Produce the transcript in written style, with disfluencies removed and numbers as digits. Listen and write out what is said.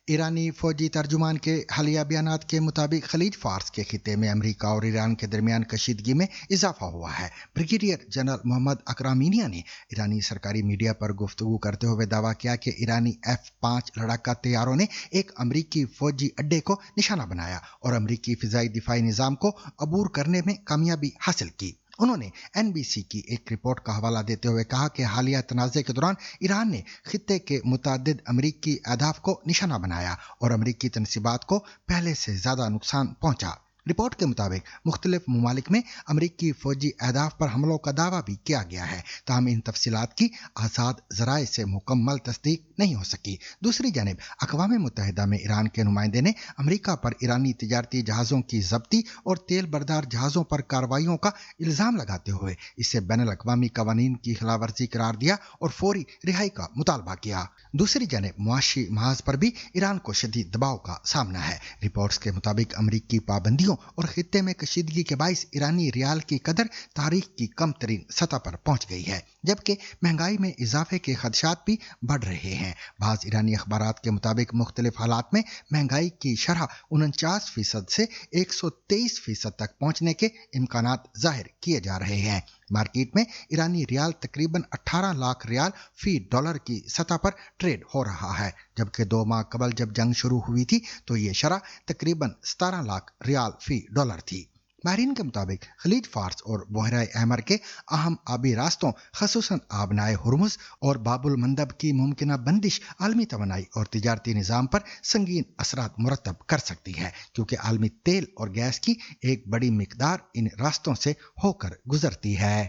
ایرانی فوجی ترجمان کے حالیہ بیانات کے مطابق خلیج فارس کے خطے میں امریکہ اور ایران کے درمیان کشیدگی میں اضافہ ہوا ہے۔ بریگیڈیئر جنرل محمد اکرامینیا نے ایرانی سرکاری میڈیا پر گفتگو کرتے ہوئے دعویٰ کیا کہ ایرانی F-5 لڑاکا طیاروں نے ایک امریکی فوجی اڈے کو نشانہ بنایا اور امریکی فضائی دفاعی نظام کو عبور کرنے میں کامیابی حاصل کی۔ انہوں نے NBC کی ایک رپورٹ کا حوالہ دیتے ہوئے کہا کہ حالیہ تنازع کے دوران ایران نے خطے کے متعدد امریکی اہداف کو نشانہ بنایا اور امریکی تنصیبات کو پہلے سے زیادہ نقصان پہنچا۔ رپورٹ کے مطابق مختلف ممالک میں امریکی فوجی اہداف پر حملوں کا دعویٰ بھی کیا گیا ہے، تاہم ان تفصیلات کی آزاد ذرائع سے مکمل تصدیق نہیں ہو سکی۔ دوسری جانب اقوام متحدہ میں ایران کے نمائندے نے امریکہ پر ایرانی تجارتی جہازوں کی ضبطی اور تیل بردار جہازوں پر کارروائیوں کا الزام لگاتے ہوئے اسے بین الاقوامی قوانین کی خلاف ورزی قرار دیا اور فوری رہائی کا مطالبہ کیا۔ دوسری جانب معاشی محاذ پر بھی ایران کو شدید دباؤ کا سامنا ہے۔ رپورٹس کے مطابق امریکی پابندیوں اور خطے میں کشیدگی کے باعث ایرانی ریال کی قدر تاریخ کی کم ترین سطح پر پہنچ گئی ہے، جبکہ مہنگائی میں اضافے کے خدشات بھی بڑھ رہے ہیں۔ بعض ایرانی اخبارات کے مطابق مختلف حالات میں مہنگائی کی شرح 49% سے 123% تک پہنچنے کے امکانات ظاہر کیے جا رہے ہیں۔ مارکیٹ میں ایرانی ریال تقریباً 18 لاکھ ریال فی ڈالر کی سطح پر ٹریڈ ہو رہا ہے، جبکہ 2 ماہ قبل جب جنگ شروع ہوئی تھی تو یہ شرح تقریباً 17 لاکھ ریال فی ڈالر تھی۔ ماہرین کے مطابق خلیج فارس اور بحیرہ احمر کے اہم آبی راستوں خصوصاً آبنائے ہرمز اور باب المندب کی ممکنہ بندش عالمی توانائی اور تجارتی نظام پر سنگین اثرات مرتب کر سکتی ہے، کیونکہ عالمی تیل اور گیس کی ایک بڑی مقدار ان راستوں سے ہو کر گزرتی ہے۔